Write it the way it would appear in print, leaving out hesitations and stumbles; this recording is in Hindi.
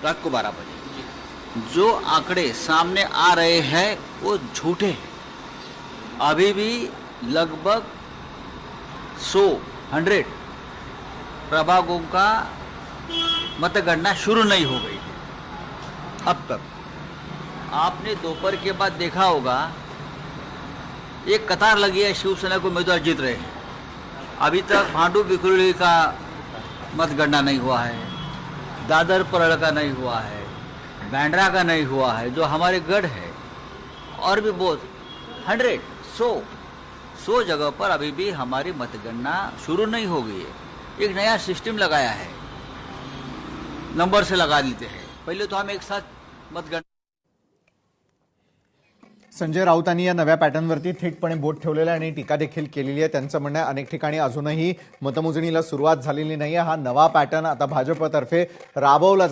रात को 12 बजे जो आंकड़े सामने आ रहे हैं वो झूठे हैं। अभी भी लगभग 100 प्रभागों का मतगणना शुरू नहीं हो गई है अब तक। आपने दोपहर के बाद देखा होगा एक कतार लगी है, शिवसेना को उम्मीदवार जीत रहे हैं। अभी तक भांडू बिकुली का मतगणना नहीं हुआ है, दादर परड़ का नहीं हुआ है, बैंड्रा का नहीं हुआ है, जो हमारे गढ़ है, और भी बहुत 100 जगह पर अभी भी हमारी मतगणना शुरू नहीं हो गई है। एक नया सिस्टम लगाया है, नंबर से लगा देते हैं। पहले तो हम एक साथ मतगणना। संजय राऊतांनी या नव्या पॅटर्नवरती थेटपणे बोट ठेवलेलं आहे आणि टीका देखील केलेली आहे। त्यांचं म्हणणं आहे अनेक ठिकाणी अजूनही मतमोजणीला सुरुवात झालेली नाहीये। हा नवा पॅटर्न आता भाजपतर्फे राबवला